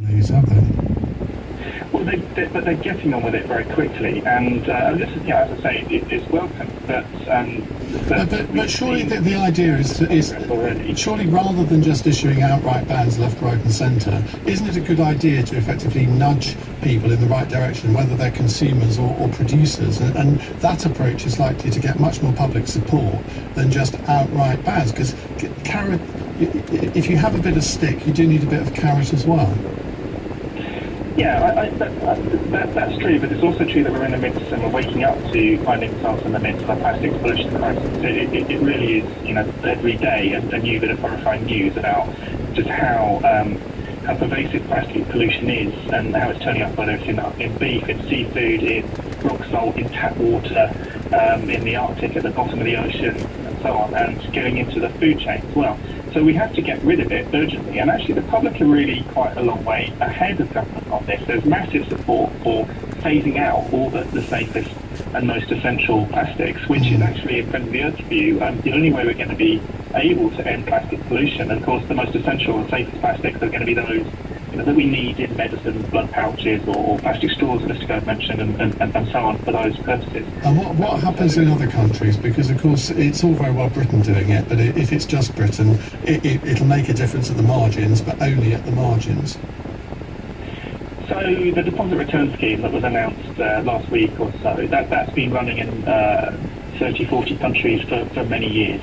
Have they? Well, but they're getting on with it very quickly, and this is, as I say, it's welcome. But surely the idea is surely rather than just issuing outright bans left, right, and centre, isn't it a good idea to effectively nudge people in the right direction, whether they're consumers or producers? And that approach is likely to get much more public support than just outright bans, because carrot. If you have a bit of stick, you do need a bit of carrot as well. Yeah, that's true, but it's also true that we're in the midst and we're waking up to finding ourselves in the midst of a plastics pollution crisis. It really is, every day a new bit of horrifying news about just how pervasive plastic pollution is and how it's turning up, whether it's in beef, in seafood, in rock salt, in tap water, in the Arctic, at the bottom of the ocean, and so on, and going into the food chain as well. So we have to get rid of it urgently, and actually the public are really quite a long way ahead of government on this. There's massive support for phasing out all the safest and most essential plastics, which is actually, in Friends of the Earth's view, the only way we're going to be able to end plastic pollution. And of course, the most essential and safest plastics are going to be those that we need in medicine, blood pouches, or plastic straws, as I've mentioned, and so on for those purposes. And what happens in other countries? Because, of course, it's all very well Britain doing it, but if it's just Britain, it'll make a difference at the margins, but only at the margins. So the deposit return scheme that was announced last week or so, that's been running in 30, 40 countries for many years.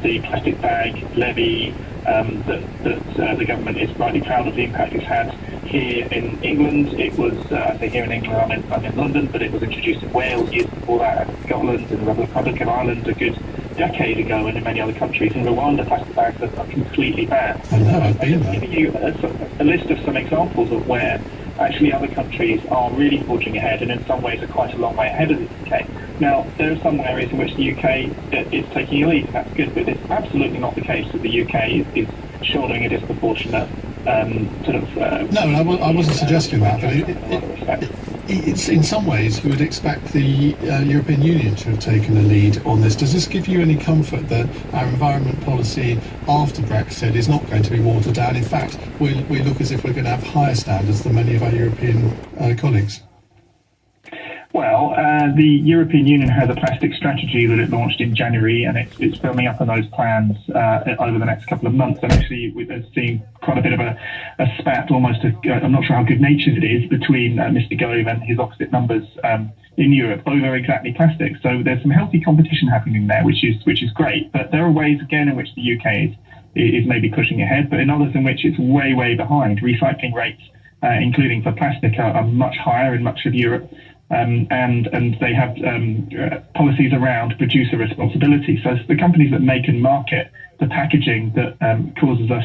The plastic bag levy that the government is rightly proud of the impact it's had here in England. It was, I say here in England, I'm in London, but it was introduced in Wales years before that, and Scotland and the Republic of Ireland a good decade ago, and in many other countries. In Rwanda, plastic bags are completely banned. I know, I've been there. I'm giving you a list of some examples of where actually other countries are really forging ahead, and in some ways are quite a long way ahead of the UK. Now, there are some areas in which the UK is taking a lead, and that's good, but it's absolutely not the case that the UK is shouldering a disproportionate No, I wasn't suggesting that, but it's in some ways you would expect the European Union to have taken a lead on this. Does this give you any comfort that our environment policy after Brexit is not going to be watered down? In fact, we look as if we're going to have higher standards than many of our European colleagues. Well, the European Union has a plastic strategy that it launched in January, and it's firming up on those plans over the next couple of months. And actually, we've seen quite a bit of a spat, almost I'm not sure how good-natured it is, between Mr. Gove and his opposite numbers in Europe over exactly plastics. So there's some healthy competition happening there, which is great. But there are ways, again, in which the UK is maybe pushing ahead, but in others in which it's way, way behind. Recycling rates, including for plastic, are much higher in much of Europe. And they have policies around producer responsibility. So it's the companies that make and market the packaging that causes us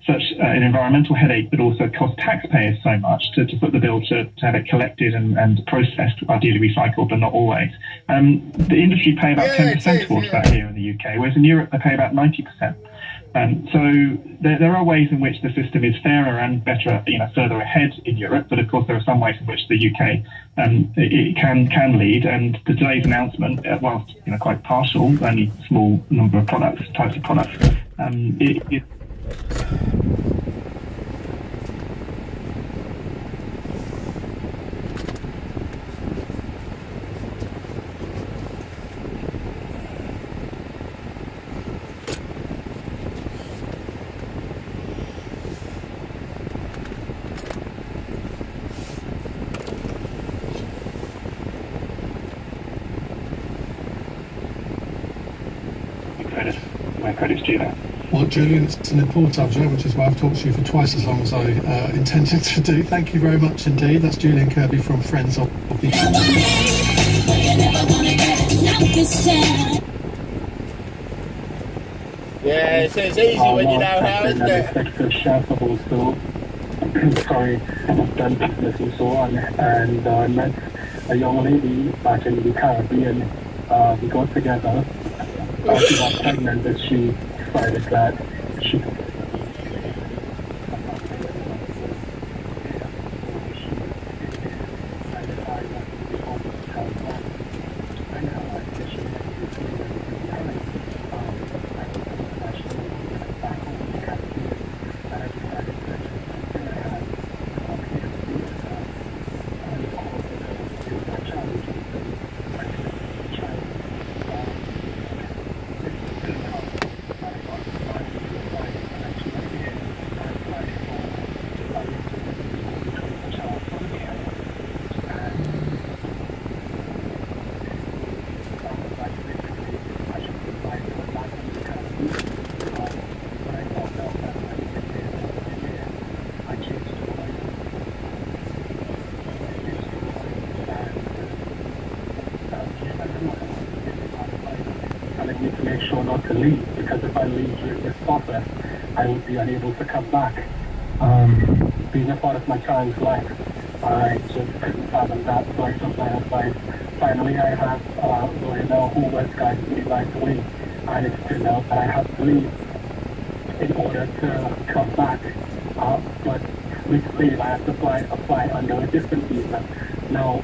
such an environmental headache, but also cost taxpayers so much to foot the bill to have it collected and processed, ideally recycled, but not always. The industry pay about 10% towards that here in the UK, whereas in Europe they pay about 90%. So there are ways in which the system is fairer and better, further ahead in Europe. But of course, there are some ways in which the UK it can lead. And today's announcement, whilst quite partial, only a small number of types of products, it my credits to that. Well, Julian, it's an important subject, which is why I've talked to you for twice as long as I intended to do. Thank you very much indeed. That's Julian Kirby from Friends of the... Yeah, it's easy when you know how, isn't it? Sorry, I've done business and so on, and I met a young lady back in the Caribbean. We got together. She was pregnant, but she decided that she not to leave, because if I leave during this process, I would be unable to come back. Being a part of my child's life, I just couldn't fathom that, so I took my advice. Finally, I have a lawyer now who was guiding me right away, and it's turned out that I have to leave in order to come back. But with leave, I have to apply under a different visa. Now,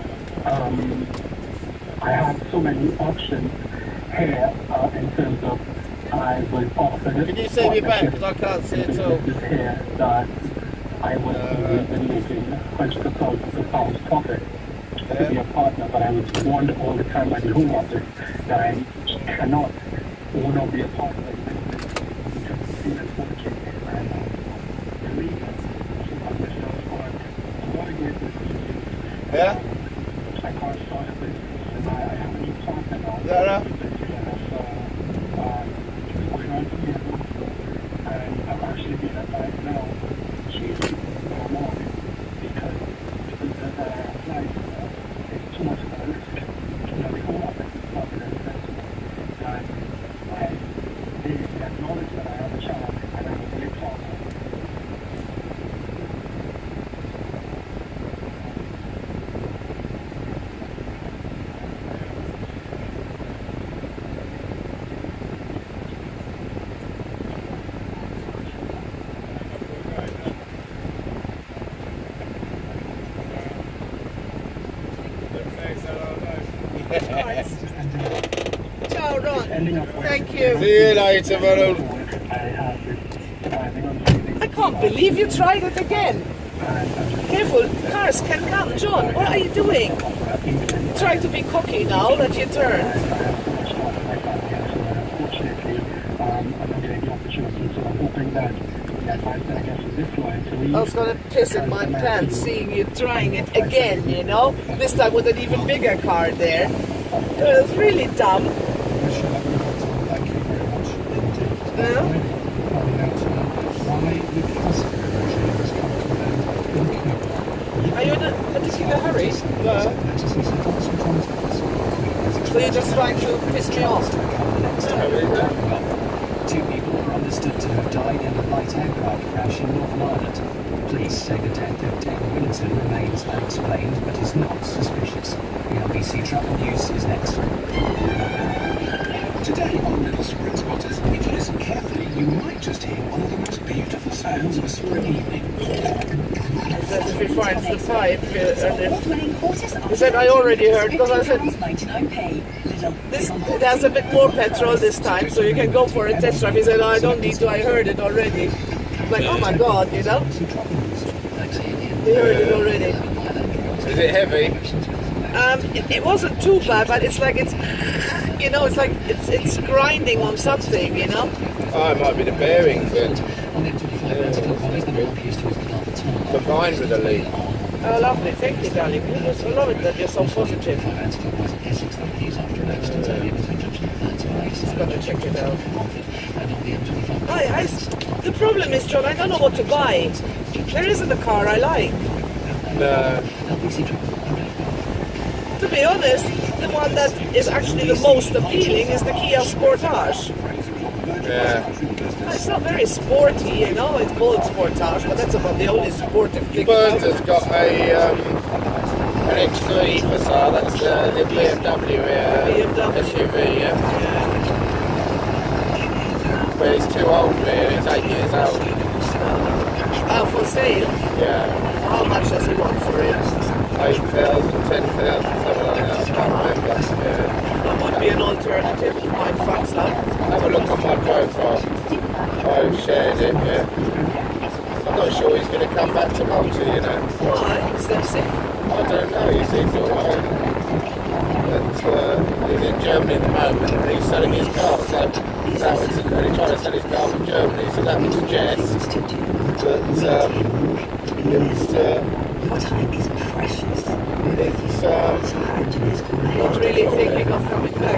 I have so many options here in terms of I was offered. Can you say me back? Because I can't see it all. Here that I was making hundreds of thousands of pounds profit to be a partner, but I was warned all the time by the Home Office that I cannot or not be a partner in this because it's seen as working. And to me, Yeah? I can't start a business, and I have a new partner now. Yeah. Going on to here, and I'm actually being advised now to go more because the visa that I applied for is too much of a risk. Now the Home Office is not very sensible, and they acknowledge that I have a child and I have a big partner. Ciao, Ron. Thank you. See you later, Ronald. I can't believe you tried it again. Careful, cars can come. John, what are you doing? Try to be cocky now that you turned. I was gonna piss in my pants seeing you trying it again, you know? This time with an even bigger car there. It was really dumb. Thank you very much indeed. Yeah? Finding out why the classic version has come to an end in Cuba. Are you in a particular hurry? So you're just trying to piss me off? Two people are understood to have died in a light aircraft crash in Northern Ireland. Police say the death of Ted Winton remains unexplained but is not suspicious. The LBC Travel News is next. Today on Little Spring Spotters, if you listen carefully, you might just hear one of the most beautiful sounds of a spring evening. That if he finds the pipe, he said I already heard, because I said this, it has a bit more petrol this time, so you can go for a test drive. He said, oh, I don't need to, I heard it already. Like, oh my god, you know? He heard it already. Is it heavy? It wasn't too bad, but it's like you know, it's like it's grinding on something, you know? Oh, it might be the bearings then. Combined with the leak. Oh, lovely. Thank you, darling. I love it that you're so positive. Just got to check it out. The problem is, John, I don't know what to buy. There isn't a car I like. No. To be honest, the one that is actually the most appealing is the Kia Sportage. Yeah. It's not very sporty, you know, it's called Sportage, but that's about the only sportive thing. Burns has got an X3 for sale, that's the BMW SUV, yeah. But it's too old really, it's 8 years old. Oh, for sale? Yeah. How much does he want for it? 8,000, 10,000, something like that, I can't remember. Yeah. That would be an alternative if mine fucks up. Have a look on my profile. I've shared it, yeah. I'm not sure he's going to come back to Malta, you know. Why? Is that sick? I don't know, he seems alright. But he's in Germany at the moment and he's selling his car, so that would, and he's trying to sell his car from Germany, so that would suggest that Not really thinking of coming back.